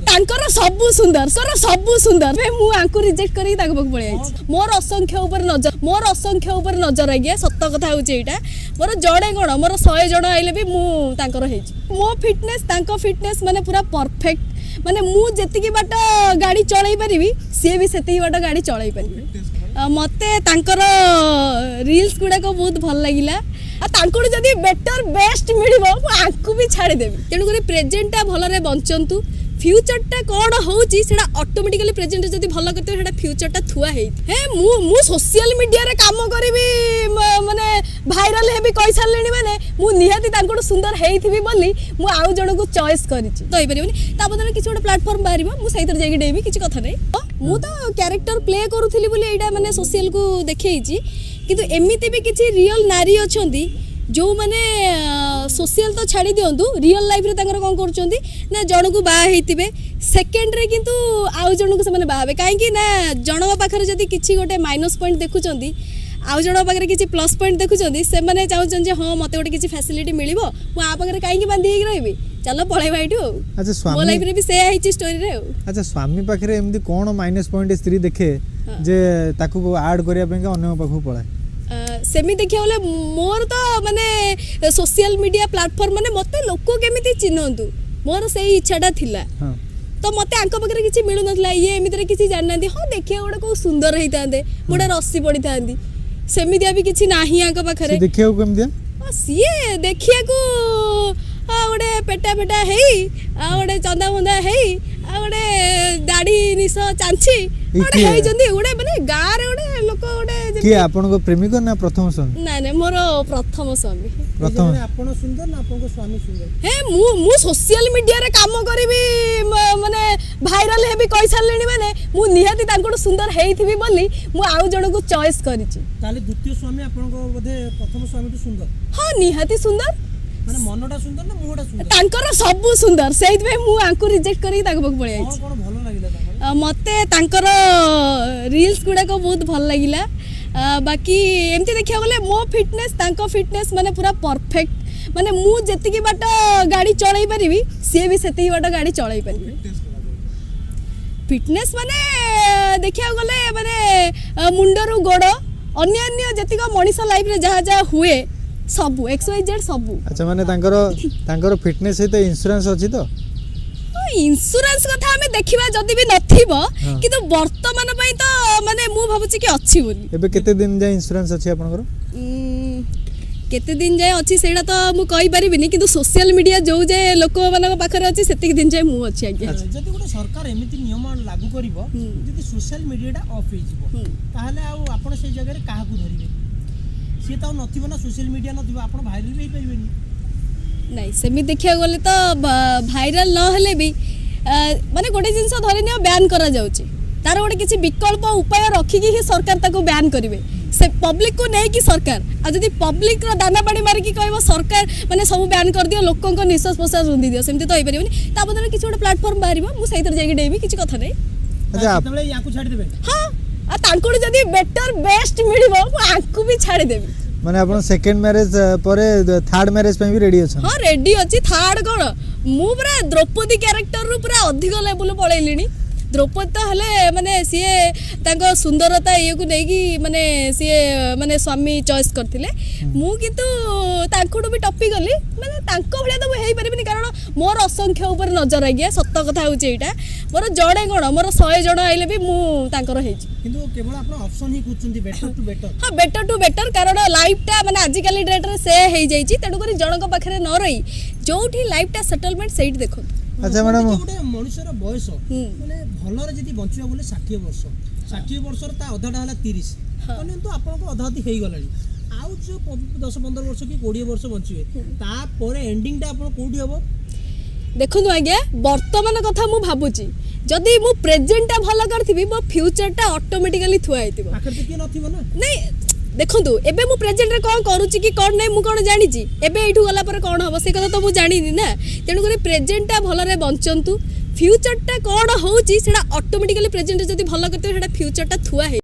तांकर सबु सुंदर मु आंकु रिजेक्ट करी ताको पक पळे आइछि मोर असंख्य ऊपर नजर आइए सत्य कथा होछि एटा मोर जड़े कोन मोर 100 जण आइले भी मु तांकर हेछि मो फिटनेस तांको फिटनेस माने पूरा परफेक्ट माने मु जेतिकी बाट गाड़ी चलाई परिबी से भी सेतिकी बाट गाड़ी चलाई परिबी मते तांकर रील्स गुडा को बहुत भल लागिला तांको जदी बेटर बेस्ट मिलिबो मु आंकु भी छाड़ी देबी तेनु करी प्रेजेंट टा भलरे बंचंतु फ्यूचर टा कोन होउची सेडा ऑटोमेटिकली प्रेजेंट जदी भल करते सेडा फ्यूचर टा थुआ हेई हे मु सोशल मीडिया रे काम करबी माने भाइरल हेबी कहि सारलेनी माने मु निहाती तांको सुंदर हेइथिबी बोली मु आउ जण को चॉइस करिछि तो परिबनी ता बदले किछ गोटे प्लेटफार्म बारिबो मु सहितर जाई डेबी किछ कथा नै मु तो कैरेक्टर प्ले करूथिली बोली एडा माने सोशल को देखैछि किंतु एमिति भी किछ रियल नारी अछंती जो माने सोशल तो छाड़ी दियंतु रियल लाइफ रे तांकर कोन करचंती ना जण को बा हेतिबे सेकंड रे किंतु आउ जण को से माने बाबे काहे कि ना जण पाखरे जदी किछि गोटे माइनस पॉइंट देखुचंती आउ जण पाखरे किछि प्लस पॉइंट देखुचंती से माने चाहुचन जे हां मते गोटे किछि फैसिलिटी मिलिबो मु आ पाखरे काहे कि बांधी हेक रहबी चलो पळै बाइटू अच्छा स्वामी मो लाइफ रे भी से आइछि स्टोरी रे अच्छा स्वामी पाखरे एमदी कोन माइनस पॉइंट स्त्री देखे जे ताकू ऐड करिया पे अन्य पाखु पळाय सेमी देखिया बोले मोर तो माने सोशल मीडिया प्लेटफॉर्म माने मते लोक केमिति चिन्हंतु मोर सेही इच्छाटा थिला तो मते आंक पाखरे किछि मिलु नथला ये एमितरे किछि जाननांती हां देखिया ओडा को सुंदर रहितांदे मोडा रस्सी पडितांती सेमिदिया भी किछि नाही आंक पाखरे देखिया को केमिदिया सिए देखिया को ओडे पेटा पेटा हेई ओडे चंदा बंदा हेई ओडे दाढ़ी निस चांची ओडे हेई जंदी ओडे माने गा रे ओडे लोक ओडे कि आपन को प्रेमिक ना प्रथम स्वामी ना ना मोर प्रथम स्वामी प्रथम आपन सुंदर ना आपन को स्वामी सुंदर हे मु सोशल मीडिया रे काम करबी माने भाइरल हेबी कहि सारलेनी माने मु निहाती तांको सुंदर हेइथिबी बोली मु आउ जण को चॉइस करिछि ताले द्वितीय स्वामी आपन को बोधे प्रथम स्वामी तो सुंदर हां निहाती सुंदर माने मनटा सुंदर ना मुहटा सुंदर तांकर सबु सुंदर सेइत में मु आंकु रिजेक्ट करी ताको पक पळे आइछि कोन भलो लागिला ताको मते तांकर रील्स गुडा को बहुत भल लागिला बाकी एमती देखिया बोले मो फिटनेस तांको फिटनेस माने पूरा परफेक्ट माने मु जेतिकी बाट गाड़ी चलाई परिबी से भी सेतिकी बाट गाड़ी चलाई परिबी फिटनेस माने देखिया गले माने मुंडरू गोड़ अन्य अन्य जेतिका मनीष लाइफ रे जहा जहा हुए सबु XYZ सबु अच्छा माने तांकर फिटनेस सहित इंश्योरेंस अछि तो इंश्योरेंस कथा हमें देखिबा जदी भी नथिबो किंतु वर्तमान पई तो माने मु भाबुची कि अछि बोली एबे केते दिन जाय इंश्योरेंस अछि आपनकर केते दिन जाय अछि सेडा तो मु कहि परिबिनी किंतु सोशल मीडिया जो जे लोक मानक पाखरे अछि सेतिक दिन जाय मु अछि आगे जदी गोटे सरकार एमिति नियम लागू करिवो जदी सोशल मीडियाटा ऑफ हे जिवो ताहले आ आपण से जगह रे काहा को धरिबे सी तो नथिबो ना सोशल मीडिया नथिबो आपण वायरल भी परिबेनी नहीं सेमी देखिया गले तो वायरल न हेले भी माने गोटे जिंस धरि नियो बैन करा जाउची तार गोटे किछि विकल्प उपाय रखी कि ही सरकार ताको बैन करिवे से पब्लिक को नै कि सरकार आ जदी पब्लिक रो दाना पानी मारी कि कहबो सरकार माने सब बैन कर दियो लोकन को निश्वास प्रश्वास रुंदी दियो सेमते तो होई परिबनी ता बदले किछि गोटे प्लेटफार्म बारिबो मु सहितर जाई डेबी किछि कथा नै अच्छा तबले याकू छाडी देबे हां आ तांको जदी बेटर बेस्ट मिलिबो मु आंकु भी छाडी देबी माने आपण सेकंड मैरिज परे थर्ड मैरिज पे भी रेडी अछि हां रेडी अछि थर्ड कोन मु पूरा द्रौपदी कैरेक्टर रु पूरा अधिक लेवल पळैलिनी द्रौपदी तो हले माने सीए तांको सुंदरता ये को नेकी माने सीए माने स्वामी चॉइस करथिले मु किंतु तांकोडू भी टॉपी गली माने तांको भलिया तो हेई परिबिनी कारण मोर असंख्य ऊपर नजर आ गया सत्य कथा होची एटा मोर जड़े कोन मोर 100 जण आइले भी मु तांकर हेची किंतु केवल आपण ऑप्शन ही कुचुंती बेटर टू बेटर हां बेटर टू बेटर कारण लाइफ टा माने आजि काली डेट रे से हेई जाईची तेडु करी जणक पाखरे न रही जोठी लाइफ टा सेटलमेंट सेट देखो अच्छा मैडम गोटे मनुष्यर बयस माने भलरे जदी बंचिबा बोले 60 वर्ष 60 वर्ष ता अधाटा हला 30 माने तो आपन को अधाती हेई गलानी आउ जो 10-15 वर्ष की 20 वर्ष बंचिबे ता परे एंडिंग टा आपन कोडी हबो देखु आज्ञा वर्तमान कथा मु भाबुची जदी मु प्रेजेंट टा भलो करथिबी मो फ्यूचर टा ऑटोमेटिकली थुआ हेतिबो आखर ते के नथिबो ना नहीं देखंतु एबे मु प्रेजेंट रे कोन करूची कि कोन नै मु कोन जानि छी एबे एठू गला पर कोन हबो से कथा तो मु जानि नी ना तेनु करी प्रेजेंट टा भलो रे बंचंतु फ्यूचर टा कोन होउची सेडा ऑटोमेटिकली प्रेजेंट जदी भलो करते सेडा फ्यूचर टा थुआ हे